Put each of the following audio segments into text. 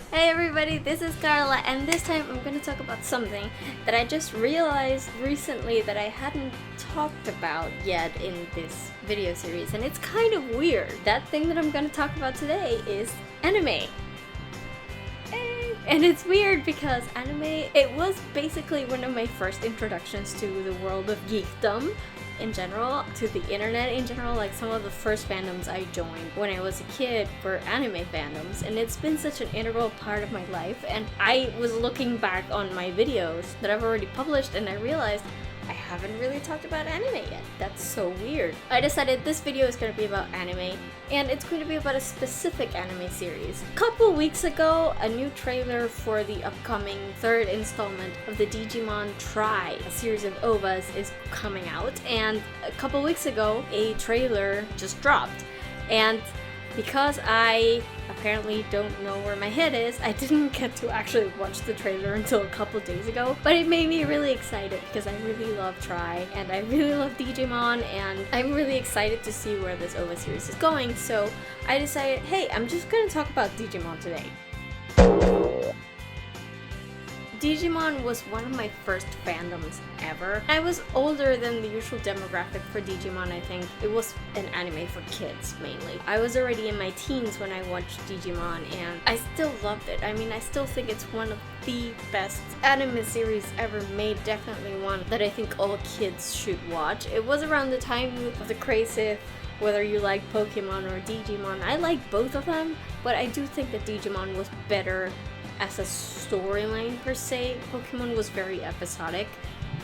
Hey everybody, this is Carla, and this time I'm going to talk about something that I just realized recently that I hadn't talked about yet in this video series, and it's kind of weird. That thing that I'm going to talk about today is anime. And it's weird because anime, it was basically one of my first introductions to the world of geekdom in general, to the internet in general. Like some of the first fandoms I joined when I was a kid were anime fandoms, and it's been such an integral part of my life. And I was looking back on my videos that I've already published, and I realized I haven't really talked about anime yet. That's so weird. I decided this video is going to be about anime, and it's going to be about a specific anime series. A couple weeks ago, a new trailer for the upcoming third installment of the Digimon Try, a series of OVAs, is coming out, and a couple weeks ago, a trailer just dropped. And because I apparently don't know where my head is, I didn't get to actually watch the trailer until a couple days ago, but it made me really excited because I really love Try and I really love Digimon, and I'm really excited to see where this OVA series is going. So I decided, hey, I'm just gonna talk about Digimon today. Digimon was one of my first fandoms ever. I was older than the usual demographic for Digimon, I think. It was an anime for kids, mainly. I was already in my teens when I watched Digimon, and I still loved it. I mean, I still think it's one of the best anime series ever made. Definitely one that I think all kids should watch. It was around the time of the craze of whether you like Pokemon or Digimon. I like both of them, but I do think that Digimon was better as a storyline per se. Pokemon was very episodic,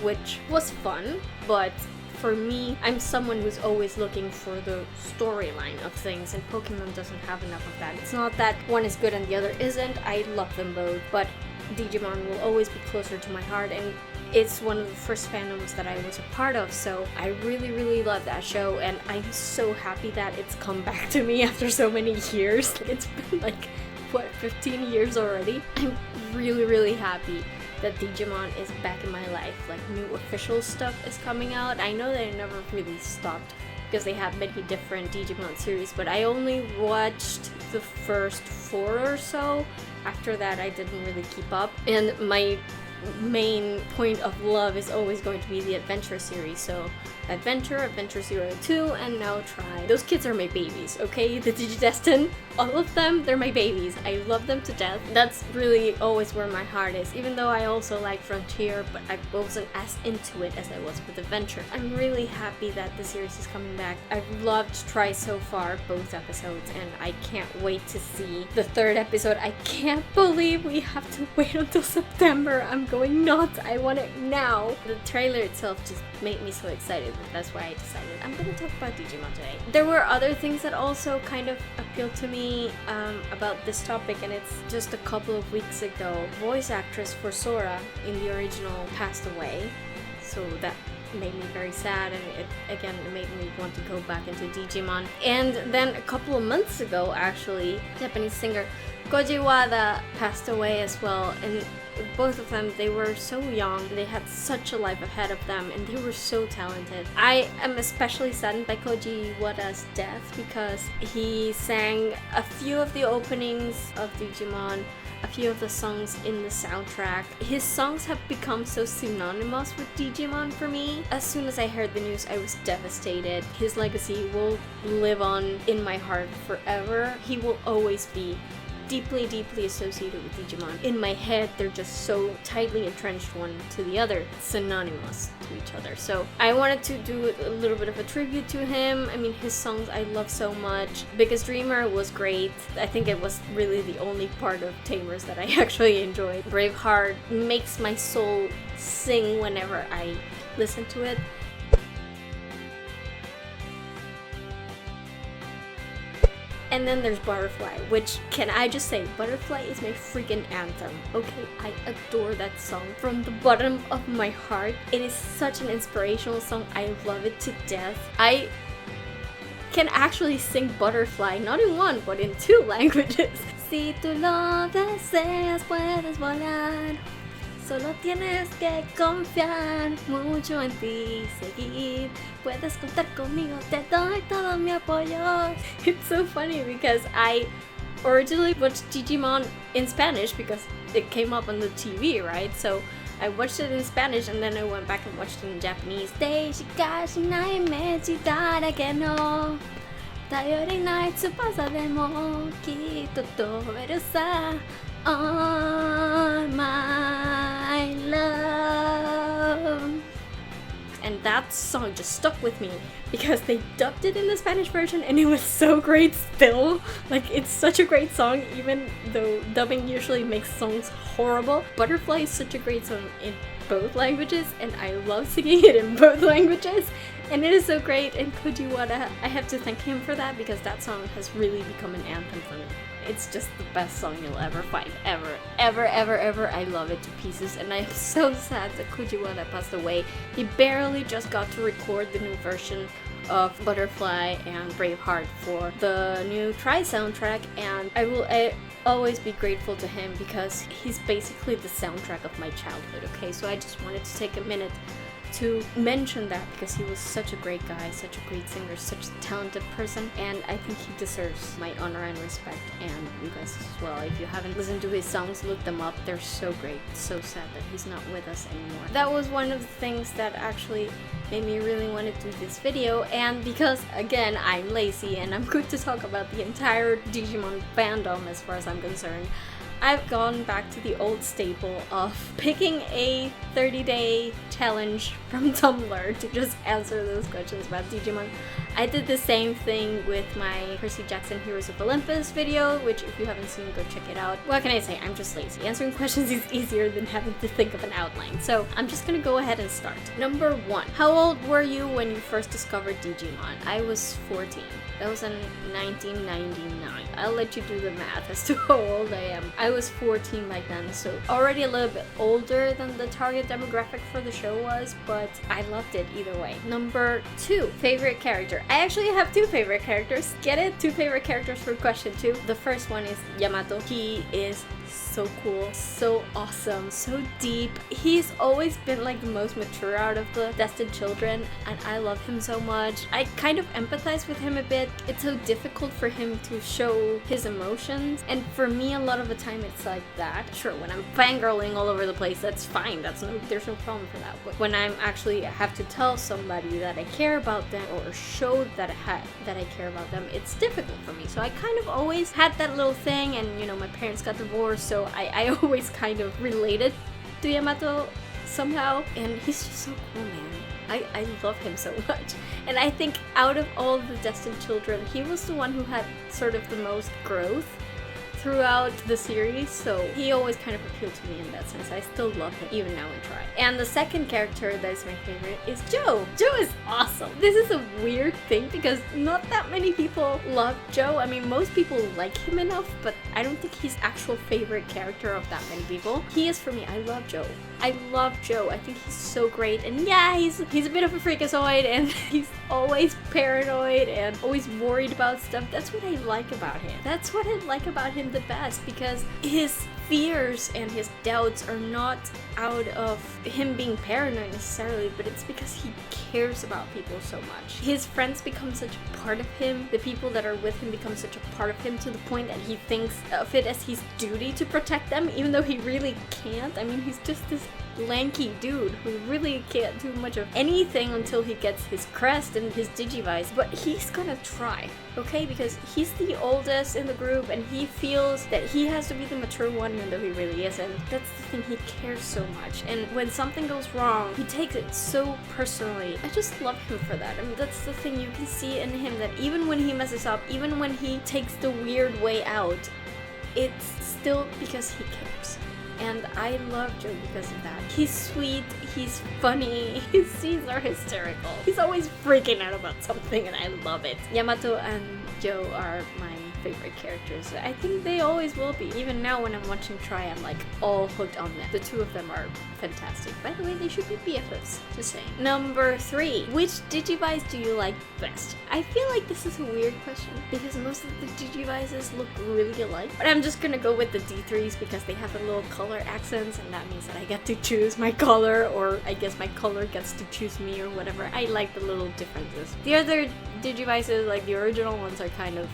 which was fun, but for me, I'm someone who's always looking for the storyline of things, and Pokemon doesn't have enough of that. It's not that one is good and the other isn't. I love them both, but Digimon will always be closer to my heart, and it's one of the first fandoms that I was a part of, so I really love that show, and I'm so happy that it's come back to me after so many years. It's been like, what, 15 years already? I'm really happy that Digimon is back in my life. Like, new official stuff is coming out. I know that it never really stopped because they have many different Digimon series, but I only watched the first 4 or so. After that, I didn't really keep up, and my main point of love is always going to be the Adventure series. So Adventure 02, and now Try. Those kids are my babies, okay? The Digidestin, all of them, they're my babies. I love them to death. That's really always where my heart is, even though I also like Frontier, but I wasn't as into it as I was with Adventure. I'm really happy that the series is coming back. I've loved Try so far, both episodes, and I can't wait to see the 3rd episode. I can't believe we have to wait until September. I'm going nuts. I want it now. The trailer itself just made me so excited. That's why I decided I'm gonna talk about Digimon today. There were other things that also kind of appealed to me about this topic, and it's just a couple of weeks ago, voice actress for Sora in the original passed away, so that made me very sad, and it made me want to go back into Digimon. And then a couple of months ago, actually, Japanese singer Koji Wada passed away as well, and both of them, they were so young, they had such a life ahead of them, and they were so talented. I am especially saddened by Koji Wada's death because he sang a few of the openings of Digimon, a few of the songs in the soundtrack. His songs have become so synonymous with Digimon for me. As soon as I heard the news, I was devastated. His legacy will live on in my heart forever. He will always be deeply associated with Digimon. In my head, they're just so tightly entrenched one to the other, synonymous to each other. So I wanted to do a little bit of a tribute to him. I mean, his songs I love so much. Biggest Dreamer was great. I think it was really the only part of Tamers that I actually enjoyed. Braveheart makes my soul sing whenever I listen to it. And then there's Butterfly, which, can I just say, Butterfly is my freaking anthem. Okay, I adore that song from the bottom of my heart. It is such an inspirational song. I love it to death. I can actually sing Butterfly, not in one, but in 2 languages. Si tú lo deseas, puedes volar. Solo tienes que confiar mucho en ti, seguir. Puedes contar conmigo, te doy todo mi apoyo. It's so funny because I originally watched Digimon in Spanish because it came up on the TV, right? So I watched it in Spanish and then I went back and watched it in Japanese. Oh my love. And that song just stuck with me because they dubbed it in the Spanish version and it was so great still. Like, it's such a great song even though dubbing usually makes songs horrible. Butterfly is such a great song in both languages and I love singing it in both languages. And it is so great, and Koji Wada, I have to thank him for that because that song has really become an anthem for me. It's just the best song you'll ever find, ever, ever, ever, ever. I love it to pieces, and I'm so sad that Koji Wada passed away. He barely just got to record the new version of Butterfly and Braveheart for the new Try soundtrack, and I will always be grateful to him because he's basically the soundtrack of my childhood, okay? So I just wanted to take a minute to mention that because he was such a great guy, such a great singer, such a talented person, and I think he deserves my honor and respect, and you guys as well. If you haven't listened to his songs, look them up. They're so great. It's so sad that he's not with us anymore. That was one of the things that actually made me really want to do this video, and because again I'm lazy and I'm going to talk about the entire Digimon fandom as far as I'm concerned, I've gone back to the old staple of picking a 30-day challenge from Tumblr to just answer those questions about Digimon. I did the same thing with my Percy Jackson Heroes of Olympus video, which if you haven't seen, go check it out. What can I say? I'm just lazy. Answering questions is easier than having to think of an outline. So I'm just gonna go ahead and start. Number 1. How old were you when you first discovered Digimon? I was 14. That was in 1999. I'll let you do the math as to how old I am. I was 14 back then, so already a little bit older than the target demographic for the show was, but I loved it either way. Number 2, favorite character. I actually have 2 favorite characters. Get it? 2 favorite characters for question 2. The first one is Yamato. He is so cool, so awesome, so deep. He's always been like the most mature out of the Destined Children, and I love him so much. I kind of empathize with him a bit. It's so difficult for him to show his emotions, and for me a lot of the time it's like that. Sure, when I'm fangirling all over the place, that's fine. There's no problem for that. But when I'm actually have to tell somebody that I care about them or show that I care about them, it's difficult for me. So I kind of always had that little thing, and you know, my parents got divorced, so I always kind of related to Yamato somehow, and he's just so cool, man. I love him so much. And I think out of all the Destined Children, he was the one who had sort of the most growth throughout the series, so he always kind of appealed to me in that sense. I still love him, even now in Try. And the second character that is my favorite is Joe. Joe is awesome. This is a weird thing because not that many people love Joe. I mean, most people like him enough, but I don't think he's actual favorite character of that many people. He is for me. I love Joe. I love Joe. I think he's so great. And yeah, he's a bit of a freakazoid, and he's always paranoid and always worried about stuff. That's what I like about him. That's what I like about him the best, because his fears and his doubts are not out of him being paranoid necessarily, but it's because he cares about people so much. His friends become such a part of him. The people that are with him become such a part of him to the point that he thinks of it as his duty to protect them, even though he really can't. I mean, he's just this lanky dude who really can't do much of anything until he gets his crest and his digivice, but he's gonna try, okay? Because he's the oldest in the group and he feels that he has to be the mature one even though he really isn't. That's the thing, he cares so much, and when something goes wrong, he takes it so personally. I just love him for that. I mean, that's the thing, you can see in him that even when he messes up, even when he takes the weird way out, it's still because he cares. And I love Joe because of that. He's sweet, he's funny, his scenes are hysterical. He's always freaking out about something and I love it. Yamato and Joe are my favorite characters. I think they always will be. Even now when I'm watching Try, I'm like all hooked on them. The two of them are fantastic. By the way, they should be BFFs. Just saying. Number 3. Which Digivice do you like best? I feel like this is a weird question because most of the Digivices look really alike. But I'm just gonna go with the D3s because they have the little color accents, and that means that I get to choose my color, or I guess my color gets to choose me or whatever. I like the little differences. The other Digivices, like the original ones, are kind of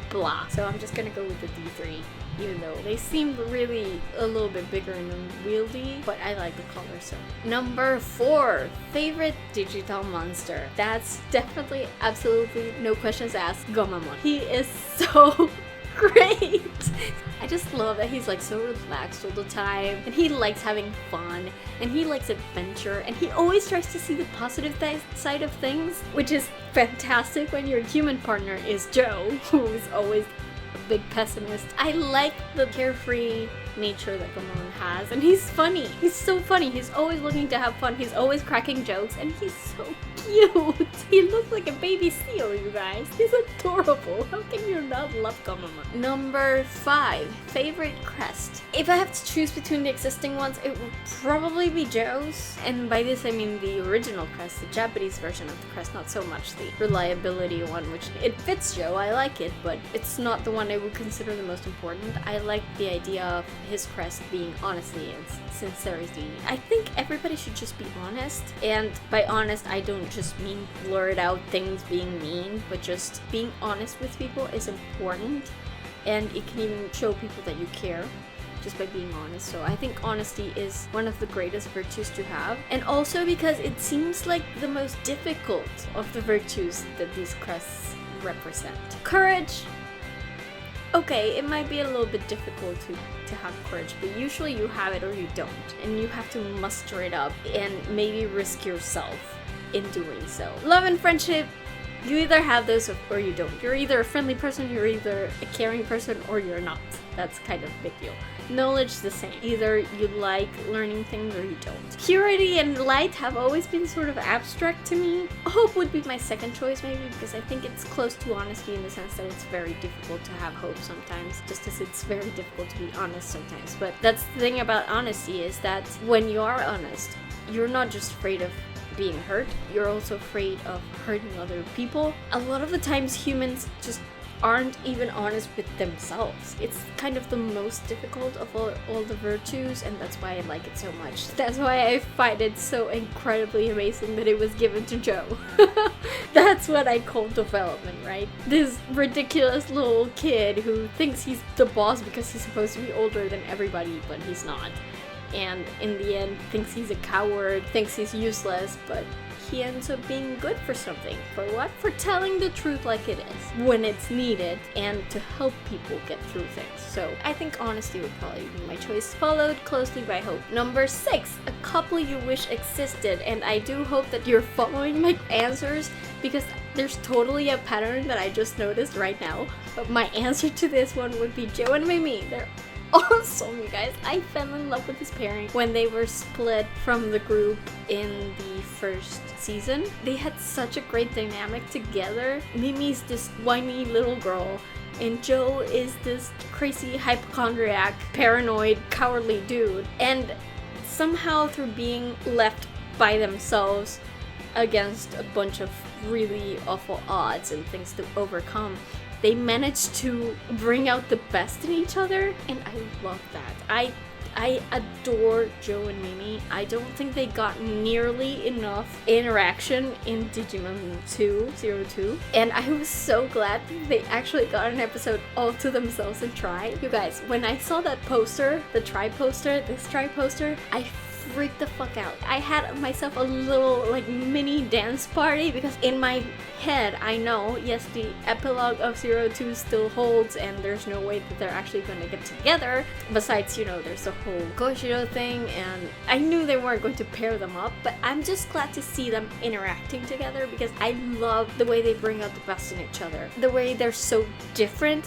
blah. So I'm just gonna go with the D3, even though they seem really a little bit bigger and unwieldy, but I like the color. So number 4, favorite digital monster. That's definitely, absolutely, no questions asked, Gomamon. He is so great. I just love that he's like so relaxed all the time, and he likes having fun, and he likes adventure, and he always tries to see the positive side of things, which is fantastic when your human partner is Joe, who is always a big pessimist. I like the carefree nature that Gomamon has, and he's funny. He's so funny. He's always looking to have fun. He's always cracking jokes, and he's so cute. He looks like a baby seal, you guys. He's adorable. How can you not love Gomamon? Number 5, favorite crest. If I have to choose between the existing ones, it would probably be Joe's. And by this I mean the original crest, the Japanese version of the crest, not so much the reliability one, which it fits Joe. I like it, but it's not the one I would consider the most important. I like the idea of his crest being honesty and sincerity. I think everybody should just be honest, and by honest I don't just mean blurt out things being mean, but just being honest with people is important, and it can even show people that you care just by being honest. So I think honesty is one of the greatest virtues to have, and also because it seems like the most difficult of the virtues that these crests represent. Courage. Okay, it might be a little bit difficult to have courage, but usually you have it or you don't, and you have to muster it up and maybe risk yourself in doing so. Love and friendship, you either have those or you don't. You're either a friendly person, you're either a caring person, or you're not. That's kind of a big deal. Knowledge, the same. Either you like learning things or you don't. Purity and light have always been sort of abstract to me. Hope would be my second choice maybe, because I think it's close to honesty in the sense that it's very difficult to have hope sometimes, just as it's very difficult to be honest sometimes. But that's the thing about honesty, is that when you are honest, you're not just afraid of being hurt, you're also afraid of hurting other people. A lot of the times humans just aren't even honest with themselves. It's kind of the most difficult of all the virtues, and that's why I like it so much. That's why I find it so incredibly amazing that it was given to Joe. That's what I call development, right? This ridiculous little kid who thinks he's the boss because he's supposed to be older than everybody, but he's not. And in the end thinks he's a coward, thinks he's useless, but he ends up being good for something. For what? For telling the truth like it is, when it's needed, and to help people get through things. So I think honesty would probably be my choice, followed closely by hope. Number 6, a couple you wish existed, and I do hope that you're following my answers, because there's totally a pattern that I just noticed right now. But my answer to this one would be Joe and Mimi. They're awesome, you guys. I fell in love with this pairing when they were split from the group in the first season. They had such a great dynamic together. Mimi's this whiny little girl, and Joe is this crazy hypochondriac, paranoid, cowardly dude. And somehow through being left by themselves against a bunch of really awful odds and things to overcome, they managed to bring out the best in each other, and I love that. I adore Joe and Mimi. I don't think they got nearly enough interaction in Digimon 2, and I was so glad that they actually got an episode all to themselves and Try. You guys, when I saw that poster, the Try poster, this Try poster, I freaked the fuck out. I had myself a little like mini dance party, because in my head I know, yes, the epilogue of 02 still holds and there's no way that they're actually going to get together, besides, you know, there's the whole Koji thing, and I knew they weren't going to pair them up, but I'm just glad to see them interacting together, because I love the way they bring out the best in each other, the way they're so different,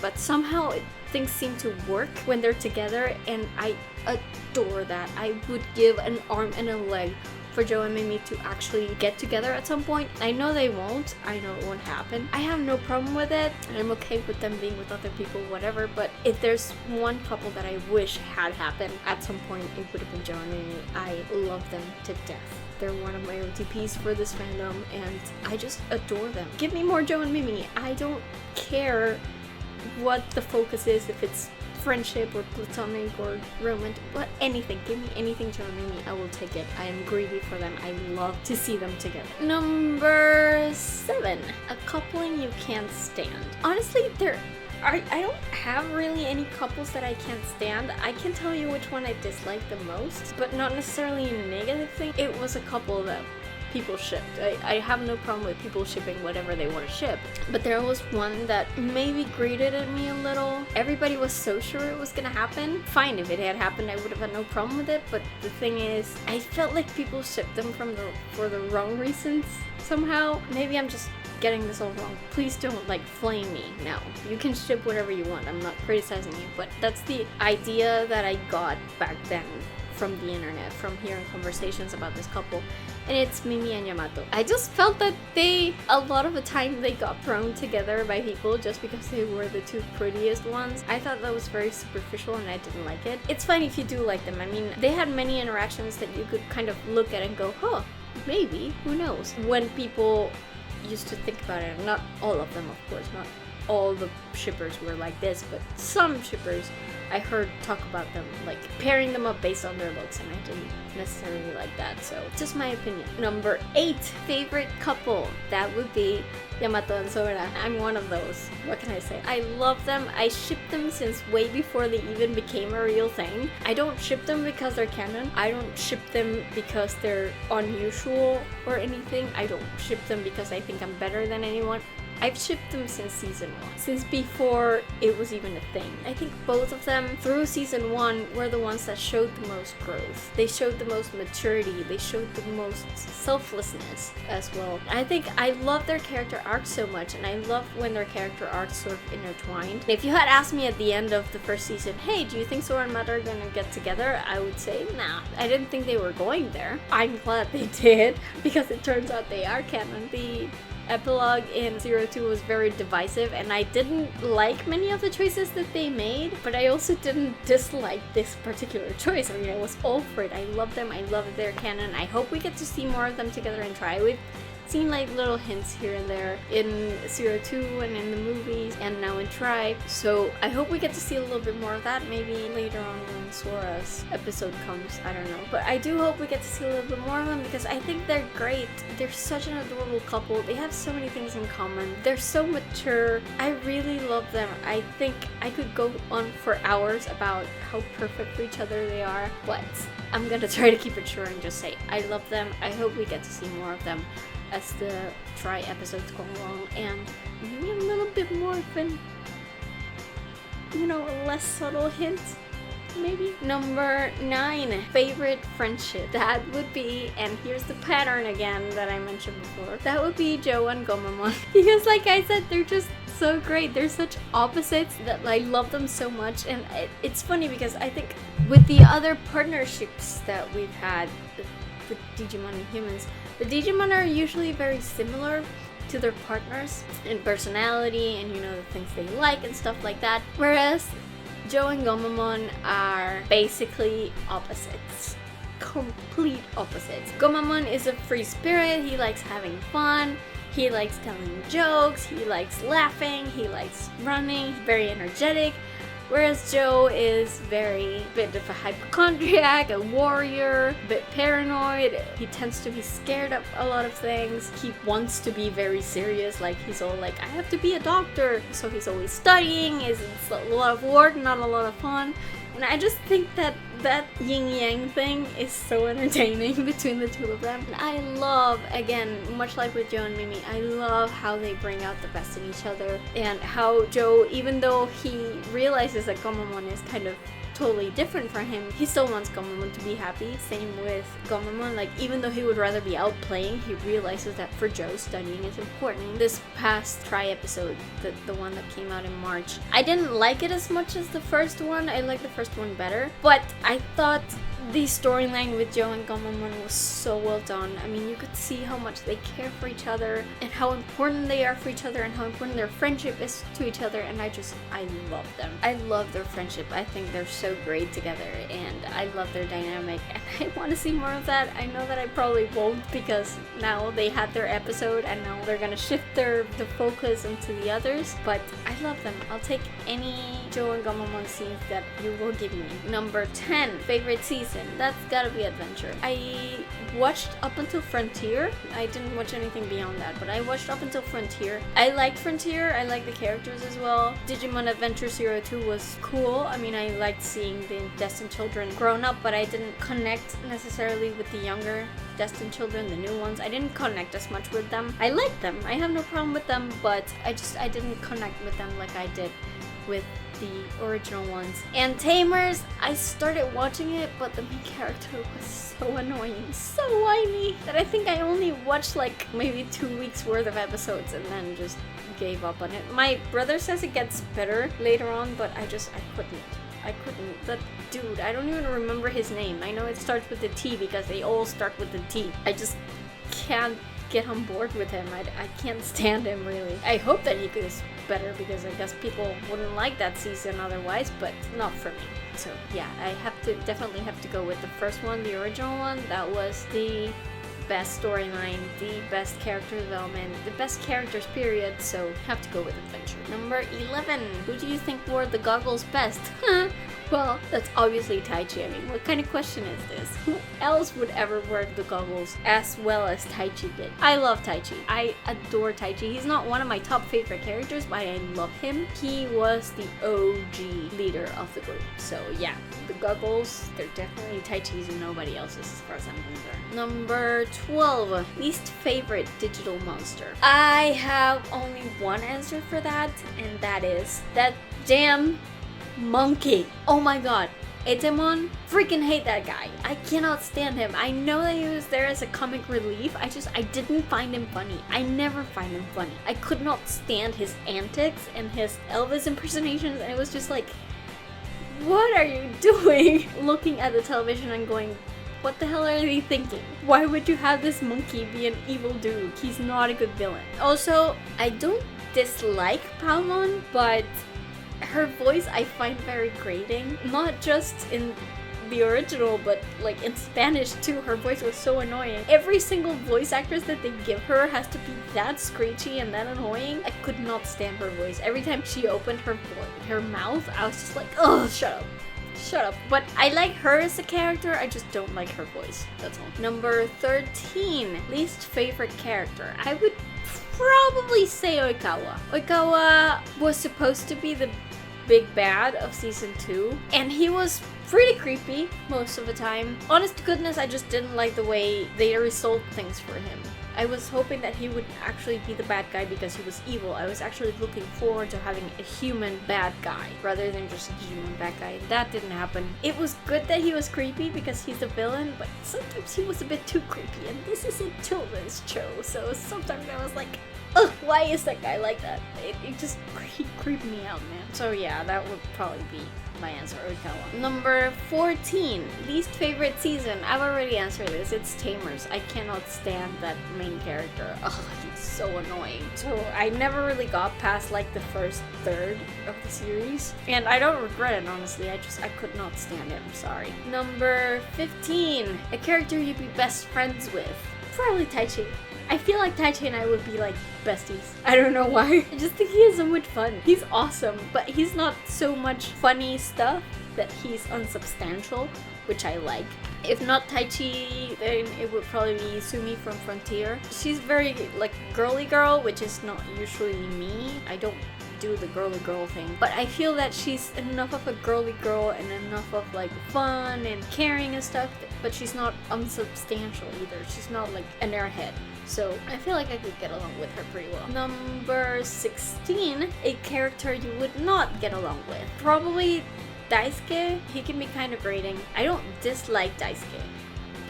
but somehow things seem to work when they're together, and I adore that. I would give an arm and a leg for Joe and Mimi to actually get together at some point. I know they won't. I know it won't happen. I have no problem with it. I'm okay with them being with other people, whatever. But if there's one couple that I wish had happened at some point, it would have been Joe and Mimi. I love them to death. They're one of my OTPs for this fandom, and I just adore them. Give me more Joe and Mimi. I don't care what the focus is, if it's friendship or platonic or romantic, but anything. Give me anything Joe and Mimi. I will take it. I am greedy for them. I love to see them together. Number 7. A coupling you can't stand. Honestly, I don't have really any couples that I can't stand. I can tell you which one I dislike the most, but not necessarily a negative thing. It was a couple that people shipped. I have no problem with people shipping whatever they want to ship, but there was one that maybe grated at me a little. Everybody was so sure it was gonna happen. Fine, if it had happened, I would have had no problem with it, but the thing is, I felt like people shipped them for the wrong reasons somehow. Maybe I'm just getting this all wrong. Please don't flame me. No, you can ship whatever you want. I'm not criticizing you, but that's the idea that I got back then from the internet, from hearing conversations about this couple, and it's Mimi and Yamato. I just felt that a lot of the time they got thrown together by people just because they were the two prettiest ones. I thought that was very superficial and I didn't like it. It's fine if you do like them. I mean, they had many interactions that you could kind of look at and go, huh, maybe, who knows? When people used to think about it, not all of them, of course, not all the shippers were like this, but some shippers I heard talk about them, pairing them up based on their looks, and I didn't necessarily like that, so just my opinion. Number 8, favorite couple. That would be Yamato and Sora. I'm one of those. What can I say? I love them. I shipped them since way before they even became a real thing. I don't ship them because they're canon. I don't ship them because they're unusual or anything. I don't ship them because I think I'm better than anyone. I've shipped them since season 1, since before it was even a thing. I think both of them through season 1 were the ones that showed the most growth. They showed the most maturity. They showed the most selflessness as well. I think I love their character arcs so much, and I love when their character arcs sort of intertwined. If you had asked me at the end of the first season, hey, do you think Sora and Mata are gonna get together? I would say, nah. I didn't think they were going there. I'm glad they did, because it turns out they are canon. The epilogue in 02 was very divisive, and I didn't like many of the choices that they made, but I also didn't dislike this particular choice. I mean, I was all for it. I love them. I love their canon. I hope we get to see more of them together and try. We've seen little hints here and there in 02 and in the movies and now in Try, so I hope we get to see a little bit more of that maybe later on when Sora's episode comes. I don't know, but I do hope we get to see a little bit more of them because I think they're great. They're such an adorable couple. They have so many things in common. They're so mature. I really love them. I think I could go on for hours about how perfect for each other they are, but I'm gonna try to keep it short and just say I love them. I hope we get to see more of them as the Try episodes go along, and maybe a little bit more of an, a less subtle hint, maybe. Number 9, favorite friendship. That would be, and here's the pattern again that I mentioned before, that would be Joe and Gomamon. Because like I said, they're just so great. They're such opposites that I love them so much, and it's funny because I think with the other partnerships that we've had, the Digimon and humans, the Digimon are usually very similar to their partners in personality and the things they like and stuff like that, whereas Joe and Gomamon are basically opposites. Complete opposites. Gomamon is a free spirit. He likes having fun. He likes telling jokes. He likes laughing. He likes running. He's very energetic. Whereas Joe is very bit of a hypochondriac, a warrior, a bit paranoid. He tends to be scared of a lot of things. He wants to be very serious, he's all I have to be a doctor. So he's always studying. It's a lot of work, not a lot of fun. And I just think that yin-yang thing is so entertaining between the two of them. And I love, again, much like with Joe and Mimi, I love how they bring out the best in each other. And how Joe, even though he realizes that Gomamon is kind of totally different for him, he still wants Gomamon to be happy. Same with Gomamon, even though he would rather be out playing, he realizes that for Joe, studying is important. This past Try episode, the one that came out in March, I didn't like it as much as the first one. I liked the first one better, but I thought The storyline with Joe and Gomamon was so well done. I mean, you could see how much they care for each other and how important they are for each other and how important their friendship is to each other, and I love them. I love their friendship. I think they're so great together and I love their dynamic, and I want to see more of that. I know that I probably won't because now they had their episode and now they're gonna shift the focus into the others, but I love them. I'll take any Joe and Gomamon scenes that you will give me. Number 10, favorite season. That's gotta be Adventure. I watched up until Frontier. I didn't watch anything beyond that, but I watched up until Frontier. I liked Frontier. I liked the characters as well. Digimon Adventure 02 was cool. I mean, I liked seeing the Destined Children grown up, but I didn't connect necessarily with the younger Destined Children, the new ones. I didn't connect as much with them. I liked them. I have no problem with them, but I didn't connect with them like I did with the original ones. And Tamers, I started watching it, but the main character was so annoying, so whiny, that I think I only watched like maybe 2 weeks worth of episodes and then just gave up on it. My brother says it gets better later on, but I couldn't. That dude, I don't even remember his name. I know it starts with the T because they all start with the T. I just can't get on board with him. I can't stand him, really. I hope that he goes better because I guess people wouldn't like that season otherwise, but not for me. So yeah, I definitely have to go with the first one, the original one. That was the best storyline, the best character development, the best characters, period, so have to go with Adventure. Number 11, who do you think wore the goggles best? Well, that's obviously Taichi. I mean, what kind of question is this? Who else would ever wear the goggles as well as Taichi did? I love Taichi. I adore Taichi. He's not one of my top favorite characters, but I love him. He was the OG leader of the group. So yeah, the goggles, they're definitely Taichi's and nobody else's as far as I'm concerned. Number 12, least favorite digital monster. I have only one answer for that, and that is that damn monkey. Oh my god. Etemon, freaking hate that guy. I cannot stand him. I know that he was there as a comic relief. I didn't find him funny. I never find him funny. I could not stand his antics and his Elvis impersonations, and it was just like, what are you doing? Looking at the television and going, what the hell are they thinking? Why would you have this monkey be an evil dude? He's not a good villain. Also, I don't dislike Palmon, but her voice I find very grating. Not just in the original, but like in Spanish too. Her voice was so annoying. Every single voice actress that they give her has to be that screechy and that annoying. I could not stand her voice. Every time she opened her mouth, I was just like, oh, shut up. Shut up. But I like her as a character, I just don't like her voice. That's all. Number 13, least favorite character. I would probably say Oikawa. Oikawa was supposed to be the big bad of season 2, and he was pretty creepy most of the time. Honest to goodness, I just didn't like the way they resolved things for him. I was hoping that he would actually be the bad guy because he was evil. I was actually looking forward to having a human bad guy rather than just a Digimon bad guy. That didn't happen. It was good that he was creepy because he's the villain, but sometimes he was a bit too creepy, and this is a children's show, so sometimes I was like, ugh, why is that guy like that? It just creeped me out, man. So yeah, that would probably be my answer, Oikawa. Number 14, least favorite season. I've already answered this. It's Tamers. I cannot stand that main character. Oh, he's so annoying. So I never really got past like the first third of the series, and I don't regret it, honestly. I could not stand it. I'm sorry. Number 15, a character you'd be best friends with. Probably Taichi. I feel like Taichi and I would be like besties. I don't know why. I just think he has so much fun. He's awesome, but he's not so much funny stuff that he's unsubstantial, which I like. If not Taichi, then it would probably be Sumi from Frontier. She's very like girly girl, which is not usually me. I don't do the girly girl thing, but I feel that she's enough of a girly girl and enough of like fun and caring and stuff, but she's not unsubstantial either. She's not like an airhead. So I feel like I could get along with her pretty well. Number 16, a character you would not get along with. Probably Daisuke. He can be kind of grating. I don't dislike Daisuke,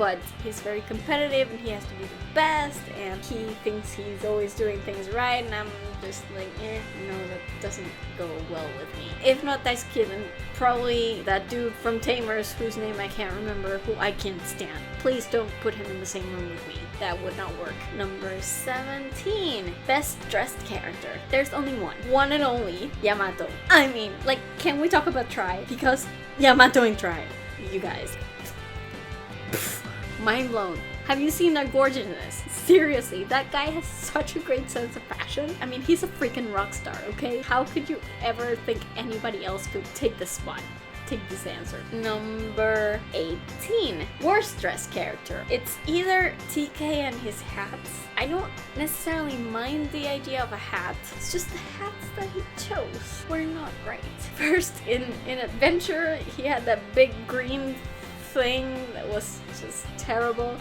but he's very competitive and he has to be the best, and he thinks he's always doing things right, and I'm just like, no, that doesn't go well with me. If not Daisuke, then probably that dude from Tamers, whose name I can't remember, who I can't stand. Please don't put him in the same room with me. That would not work. Number 17. Best dressed character. There's only one and only, Yamato. I mean, like, can we talk about Try? Because Yamato and Try, you guys. Mind blown. Have you seen their gorgeousness? Seriously, that guy has such a great sense of fashion. I mean, he's a freaking rock star, okay? How could you ever think anybody else could take this spot? Take this answer. Number 18. Worst dressed character. It's either TK and his hats. I don't necessarily mind the idea of a hat. It's just the hats that he chose were not great. First, in Adventure, he had that big green thing that was just terrible.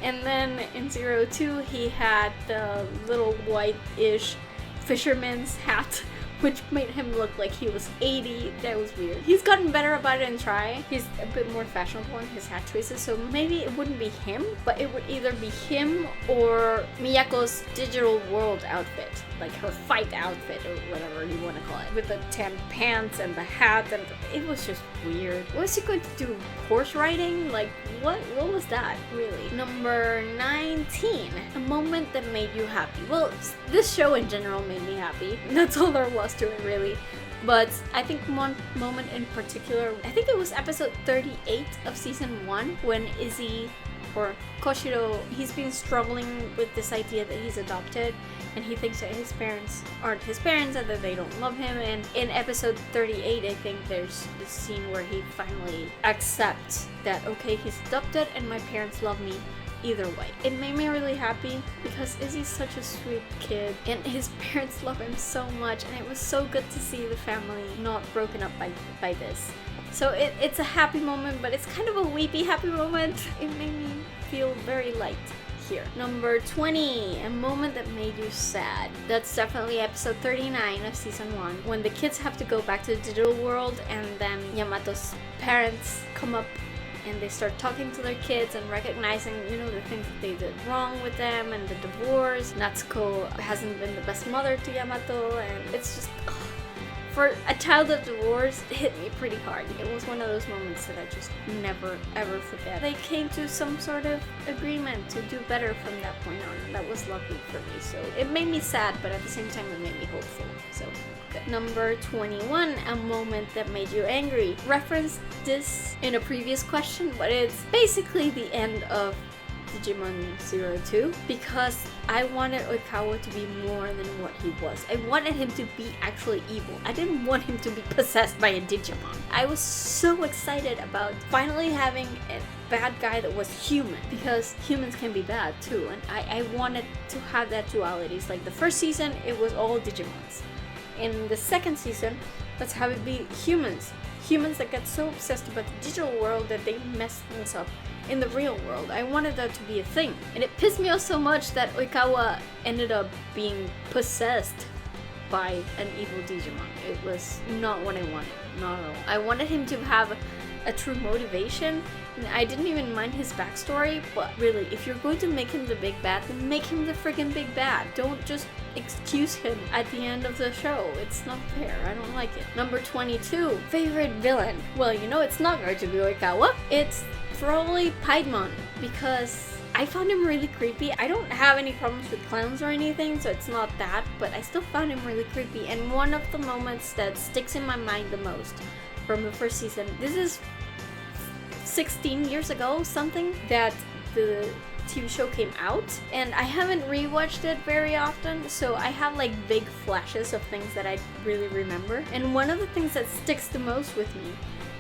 And then in 02, he had the little white-ish fisherman's hat, which made him look like he was 80. That was weird. He's gotten better about it in Try. He's a bit more fashionable in his hat choices, so maybe it wouldn't be him, but it would either be him or Miyako's digital world outfit, like her fight outfit or whatever you want to call it, with the tan pants and the hat, and it was just weird. Was he going to do horse riding? Like, what was that, really? Number 19. A moment that made you happy. Well, this show in general made me happy. That's all there was to it, really. But I think one moment in particular, I think it was episode 38 of season 1, when Izzy, or Koshiro, he's been struggling with this idea that he's adopted, and he thinks that his parents aren't his parents and that they don't love him. And in episode 38, I think there's this scene where he finally accepts that, okay, he's adopted and my parents love me either way. It made me really happy because Izzy's such a sweet kid and his parents love him so much, and it was so good to see the family not broken up by this. So it's a happy moment, but it's kind of a weepy happy moment. It made me feel very light here. Number 20, a moment that made you sad. That's definitely episode 39 of season 1, when the kids have to go back to the digital world, and then Yamato's parents come up and they start talking to their kids and recognizing, you know, the things that they did wrong with them and the divorce. Natsuko hasn't been the best mother to Yamato, and it's just, for a childhood divorce, it hit me pretty hard. It was one of those moments that I just never ever forget. They came to some sort of agreement to do better from that point on, and that was lovely for me. So it made me sad, but at the same time it made me hopeful. So good. Number 21, a moment that made you angry. Referenced this in a previous question, but it's basically the end of Digimon 02, because I wanted Oikawa to be more than what he was. I wanted him to be actually evil. I didn't want him to be possessed by a Digimon. I was so excited about finally having a bad guy that was human, because humans can be bad too, and I wanted to have that duality. It's like the first season, it was all Digimons. In the second season, let's have it be humans. Humans that get so obsessed about the digital world that they mess things up in the real world. I wanted that to be a thing. And it pissed me off so much that Oikawa ended up being possessed by an evil Digimon. It was not what I wanted. Not at all. I wanted him to have a true motivation. And I didn't even mind his backstory, but really, if you're going to make him the big bad, then make him the friggin' big bad. Don't just excuse him at the end of the show. It's not fair. I don't like it. Number 22, favorite villain. Well, you know it's not going to be Oikawa. It's probably Piedmon, because I found him really creepy. I don't have any problems with clowns or anything, so it's not that, but I still found him really creepy. And one of the moments that sticks in my mind the most from the first season, this is 16 years ago, something, that the TV show came out, and I haven't rewatched it very often, so I have like big flashes of things that I really remember. And one of the things that sticks the most with me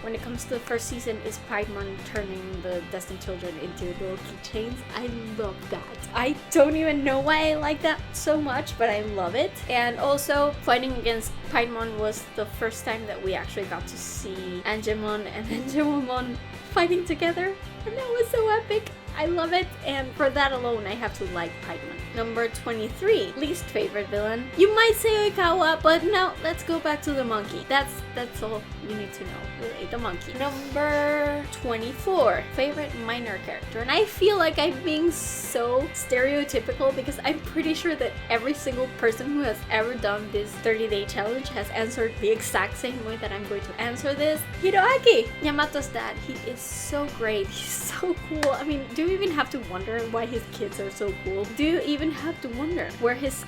when it comes to the first season is Piedmon turning the Destined Children into little keychains. I love that. I don't even know why I like that so much, but I love it. And also, fighting against Piedmon was the first time that we actually got to see Angemon and Angemon fighting together, and that was so epic. I love it, and for that alone, I have to like Piedmon. Number 23, least favorite villain. You might say Oikawa, but no, let's go back to the monkey. That's that's all you need to know. Really, the monkey. Number 24, favorite minor character. And I feel like I'm being so stereotypical because I'm pretty sure that every single person who has ever done this 30-day challenge has answered the exact same way that I'm going to answer this. Hiroaki, Yamato's dad. He is so great. He's so cool. I mean, do you even have to wonder why his kids are so cool? Do you even have to wonder where his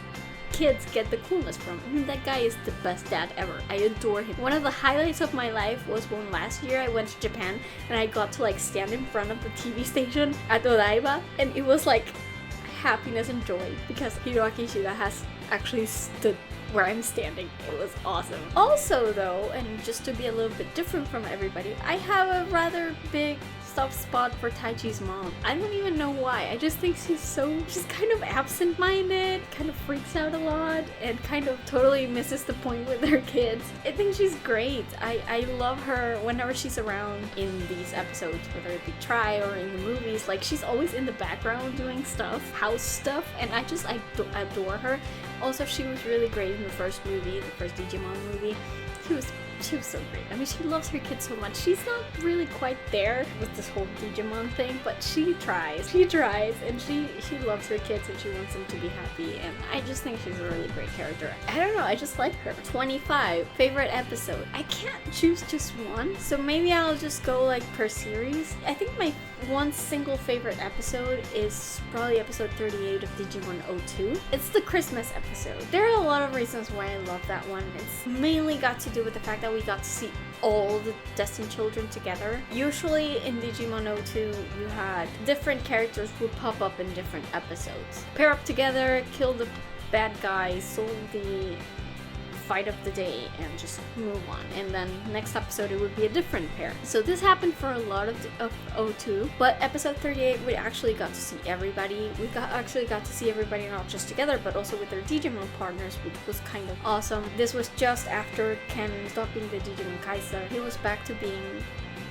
kids get the coolness from? I mean, that guy is the best dad ever. I adore him. One of the highlights of my life was when last year I went to Japan and I got to like stand in front of the TV station at Odaiba, and it was like happiness and joy because Hiroaki Ishida has actually stood where I'm standing. It was awesome. Also though, and just to be a little bit different from everybody, I have a rather big soft spot for Taichi's mom. I don't even know why. I just think she's kind of absent-minded, kind of freaks out a lot, and kind of totally misses the point with her kids. I think she's great. I love her whenever she's around in these episodes, whether it be Try or in the movies. Like, she's always in the background doing stuff, house stuff, and I adore her. Also, she was really great in the first movie, the first Digimon movie. She was so great. I mean, she loves her kids so much. She's not really quite there with this whole Digimon thing, but she tries. She tries, and she loves her kids and she wants them to be happy, and I just think she's a really great character. I don't know, I just like her. 25, favorite episode. I can't choose just one, so maybe I'll just go like per series. I think my one single favorite episode is probably episode 38 of Digimon 02. It's the Christmas episode. There are a lot of reasons why I love that one. It's mainly got to do with the fact that we got to see all the Destined Children together. Usually in Digimon 02, you had different characters would pop up in different episodes. Pair up together, kill the bad guys, solve the fight of the day, and just move on. And then next episode it would be a different pair. So this happened for a lot of 02, but episode 38 we actually got to see everybody. We actually got to see everybody not just together but also with their Digimon partners, which was kind of awesome. This was just after Ken stopped being the Digimon Kaiser. He was back to being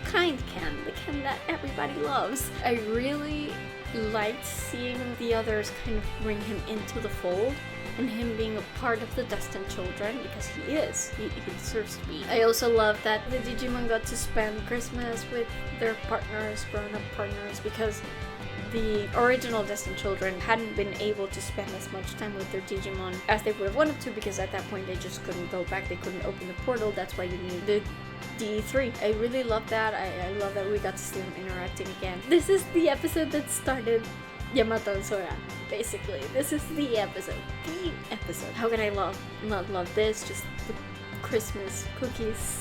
kind Ken, the Ken that everybody loves. I really liked seeing the others kind of bring him into the fold and him being a part of the Destined Children, because he deserves to be. I also love that the Digimon got to spend Christmas with their partners, grown-up partners, because the original Destined Children hadn't been able to spend as much time with their Digimon as they would have wanted to, because at that point they just couldn't go back, they couldn't open the portal. That's why you need the D3. I really love that. I love that we got to see them interacting again. This is the episode that started Yamato and Sora. Basically, this is the episode. How can I not love this? Just the Christmas cookies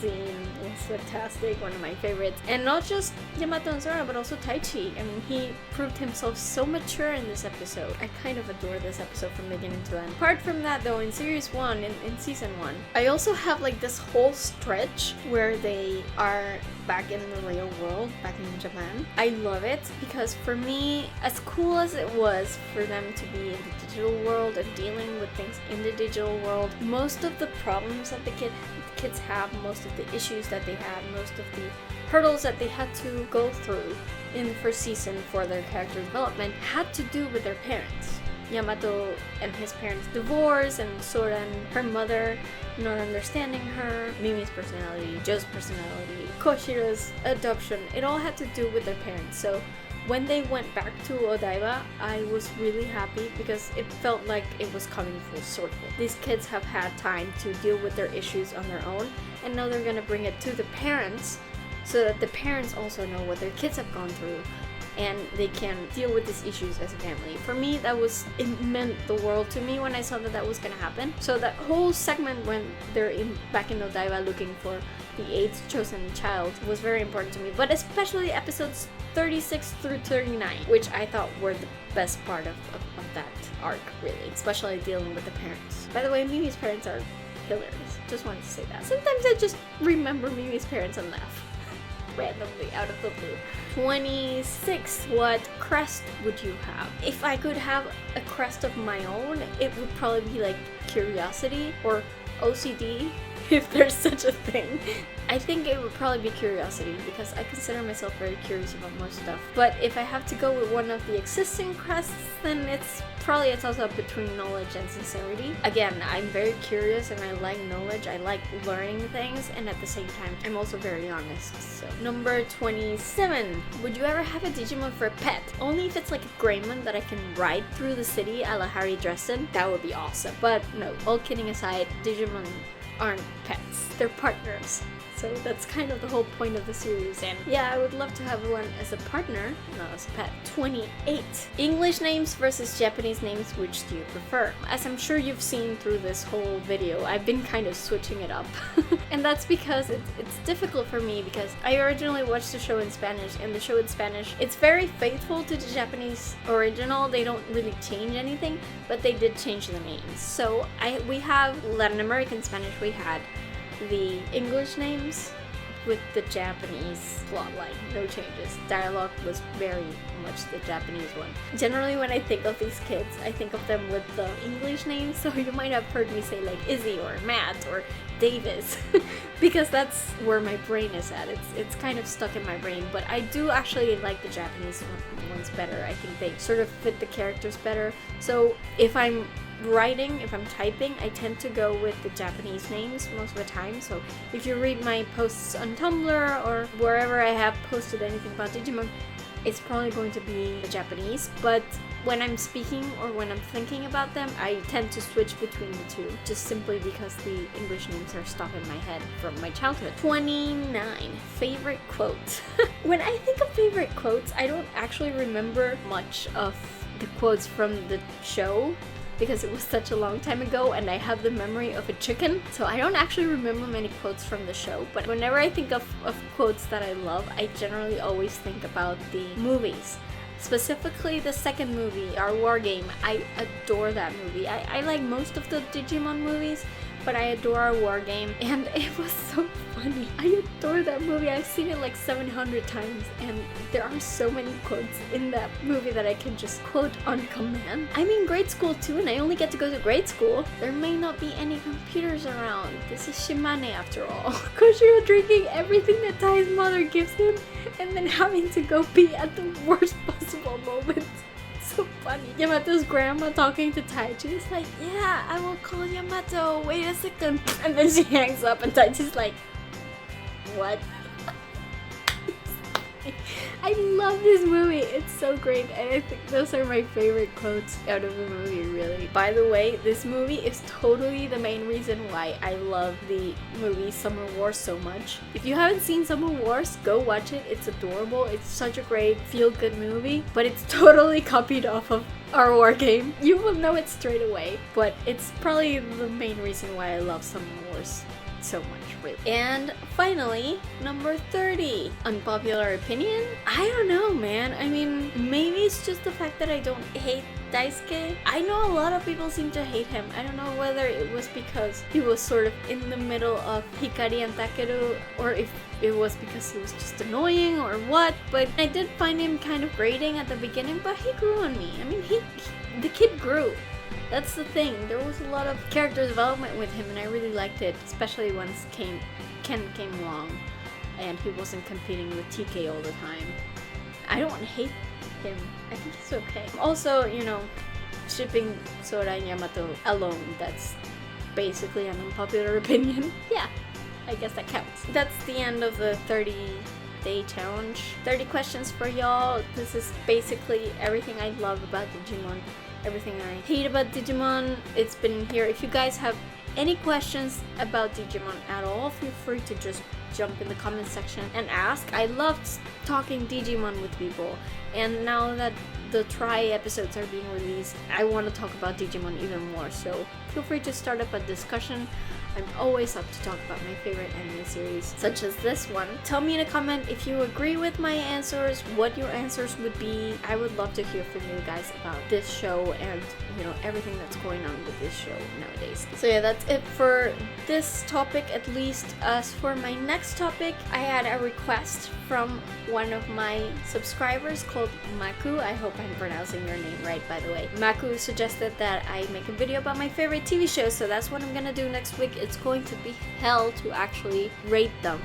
scene was fantastic, one of my favorites. And not just Yamato and Sora, but also Taichi. I mean, he proved himself so mature in this episode. I kind of adore this episode from beginning to end. Apart from that though, in series 1, in season 1, I also have like this whole stretch where they are back in the real world, back in Japan. I love it because for me, as cool as it was for them to be in the digital world and dealing with things in the digital world, most of the problems that the kids have, most of the issues that they had, most of the hurdles that they had to go through in the first season for their character development had to do with their parents. Yamato and his parents' divorce, and Sora and her mother not understanding her, Mimi's personality, Joe's personality, Koshiro's adoption. It all had to do with their parents. So when they went back to Odaiba, I was really happy because it felt like it was coming full circle. These kids have had time to deal with their issues on their own, and now they're gonna bring it to the parents so that the parents also know what their kids have gone through and they can deal with these issues as a family. For me, it meant the world to me when I saw that was gonna happen. So that whole segment when they're back in Odaiba looking for the 8th chosen child was very important to me, but especially episodes 36 through 39, which I thought were the best part of that arc, really, especially dealing with the parents. By the way, Mimi's parents are hilarious. Just wanted to say that. Sometimes I just remember Mimi's parents and laugh randomly out of the blue. 26. What crest would you have? If I could have a crest of my own, it would probably be like curiosity or OCD. if there's such a thing. I think it would probably be curiosity, because I consider myself very curious about most stuff. But if I have to go with one of the existing crests, then it's probably a toss-up between knowledge and sincerity. Again, I'm very curious and I like knowledge. I like learning things, and at the same time, I'm also very honest. So, number 27. Would you ever have a Digimon for a pet? Only if it's like a Greymon that I can ride through the city a la Harry Dresden. That would be awesome. But no, all kidding aside, Digimon aren't pets. They're partners. So that's kind of the whole point of the series, and yeah, I would love to have one as a partner, not as a pet. 28. English names versus Japanese names, which do you prefer? As I'm sure you've seen through this whole video, I've been kind of switching it up. And that's because it's difficult for me, because I originally watched the show in Spanish, and the show in Spanish, it's very faithful to the Japanese original. They don't really change anything, but they did change the names. So we have Latin American Spanish, we had the English names with the Japanese plotline, no changes. Dialogue was very much the Japanese one. Generally, when I think of these kids, I think of them with the English names, so you might have heard me say like Izzy or Matt or Davis, because that's where my brain is at. It's kind of stuck in my brain, but I do actually like the Japanese ones better. I think they sort of fit the characters better. So if I'm typing, I tend to go with the Japanese names most of the time. So if you read my posts on Tumblr or wherever I have posted anything about Digimon, it's probably going to be Japanese. But when I'm speaking or when I'm thinking about them, I tend to switch between the two, just simply because the English names are stuck in my head from my childhood. 29. Favorite quote. When I think of favorite quotes, I don't actually remember much of the quotes from the show, because it was such a long time ago and I have the memory of a chicken, so I don't actually remember many quotes from the show. But whenever I think of quotes that I love, I generally always think about the movies. Specifically the second movie, Our War Game. I adore that movie. I like most of the Digimon movies, but I adore Our War Game, and it was so funny. I adore that movie. I've seen it like 700 times, and there are so many quotes in that movie that I can just quote on command. I'm in grade school too, and I only get to go to grade school. There may not be any computers around. This is Shimane after all. Koji drinking everything that Tai's mother gives him, and then having to go pee at the worst possible moment. So funny. Yamato's grandma talking to Taichi is like, yeah, I will call Yamato, wait a second. And then she hangs up and Taichi's like, what? I love this movie. It's so great, and I think those are my favorite quotes out of the movie, really. By the way, this movie is totally the main reason why I love the movie Summer Wars so much. If you haven't seen Summer Wars, go watch it. It's adorable. It's such a great feel-good movie, but it's totally copied off of Our War Game. You will know it straight away, but it's probably the main reason why I love Summer Wars so much, really. And finally, number 30. Unpopular opinion? I don't know, man. I mean, maybe it's just the fact that I don't hate Daisuke. I know a lot of people seem to hate him. I don't know whether it was because he was sort of in the middle of Hikari and Takeru, or if it was because he was just annoying or what, but I did find him kind of grating at the beginning, but he grew on me. I mean, the kid grew. That's the thing. There was a lot of character development with him, and I really liked it, especially once Ken came along and he wasn't competing with TK all the time. I don't hate him. I think he's okay. Also, you know, shipping Sora and Yamato alone, that's basically an unpopular opinion. Yeah, I guess that counts. That's the end of the 30-day challenge. 30 questions for y'all. This is basically everything I love about Digimon. Everything I hate about Digimon, it's been here. If you guys have any questions about Digimon at all, feel free to just jump in the comment section and ask. I loved talking Digimon with people, and now that the Try episodes are being released, I want to talk about Digimon even more, so feel free to start up a discussion. I'm always up to talk about my favorite anime series, such as this one. Tell me in a comment if you agree with my answers, what your answers would be. I would love to hear from you guys about this show and, you know, everything that's going on with this show nowadays. So yeah, that's it for this topic, at least. As for my next topic, I had a request from one of my subscribers called Maku. I hope I'm pronouncing your name right, by the way. Maku suggested that I make a video about my favorite TV shows, so that's what I'm gonna do next week. It's going to be hell to actually rate them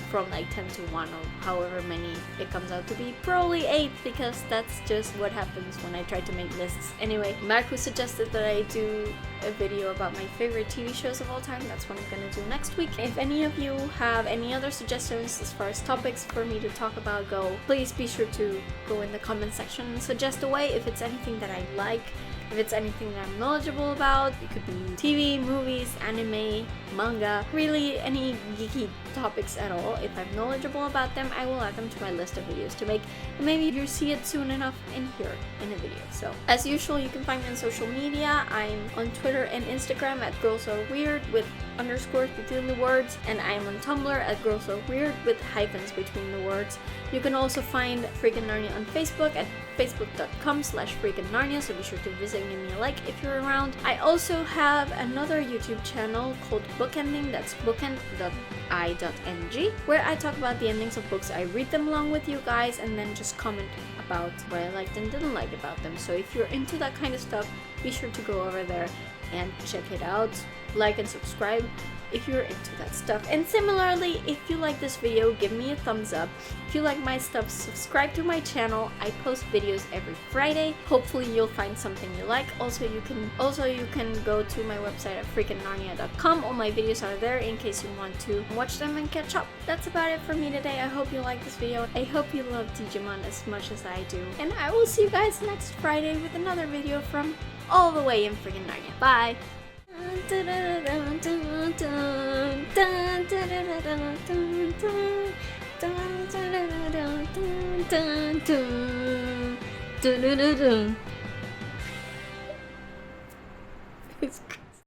from like 10 to 1 or however many it comes out to be. Probably 8, because that's just what happens when I try to make lists. Anyway, Marco suggested that I do a video about my favorite TV shows of all time. That's what I'm gonna do next week. If any of you have any other suggestions as far as topics for me to talk about go, please be sure to go in the comment section and suggest away. If it's anything that I like, if it's anything that I'm knowledgeable about, it could be TV, movies, anime, manga, really any geeky topics at all. If I'm knowledgeable about them, I will add them to my list of videos to make, and maybe you see it soon enough in here in a video. So, as usual, you can find me on social media. I'm on Twitter and Instagram at girlsareweird with underscores between the words, and I am on Tumblr at girlsareweird with hyphens between the words. You can also find Freaking Narnia on Facebook at facebook.com/FreakingNarnia, so be sure to visit and give me a like if you're around. I also have another YouTube channel called Bookending, that's bookend.i.ng, where I talk about the endings of books. I read them along with you guys and then just comment about what I liked and didn't like about them. So if you're into that kind of stuff, be sure to go over there and check it out. Like and subscribe if you're into that stuff. And similarly, if you like this video, give me a thumbs up. If you like my stuff, subscribe to my channel. I post videos every Friday. Hopefully you'll find something you like. Also you can go to my website at FreakingNarnia.com. All my videos are there in case you want to watch them and catch up. That's about it for me today. I hope you like this video. I hope you love Digimon as much as I do. And I will see you guys next Friday with another video from all the way in Freaking Narnia. Bye! It's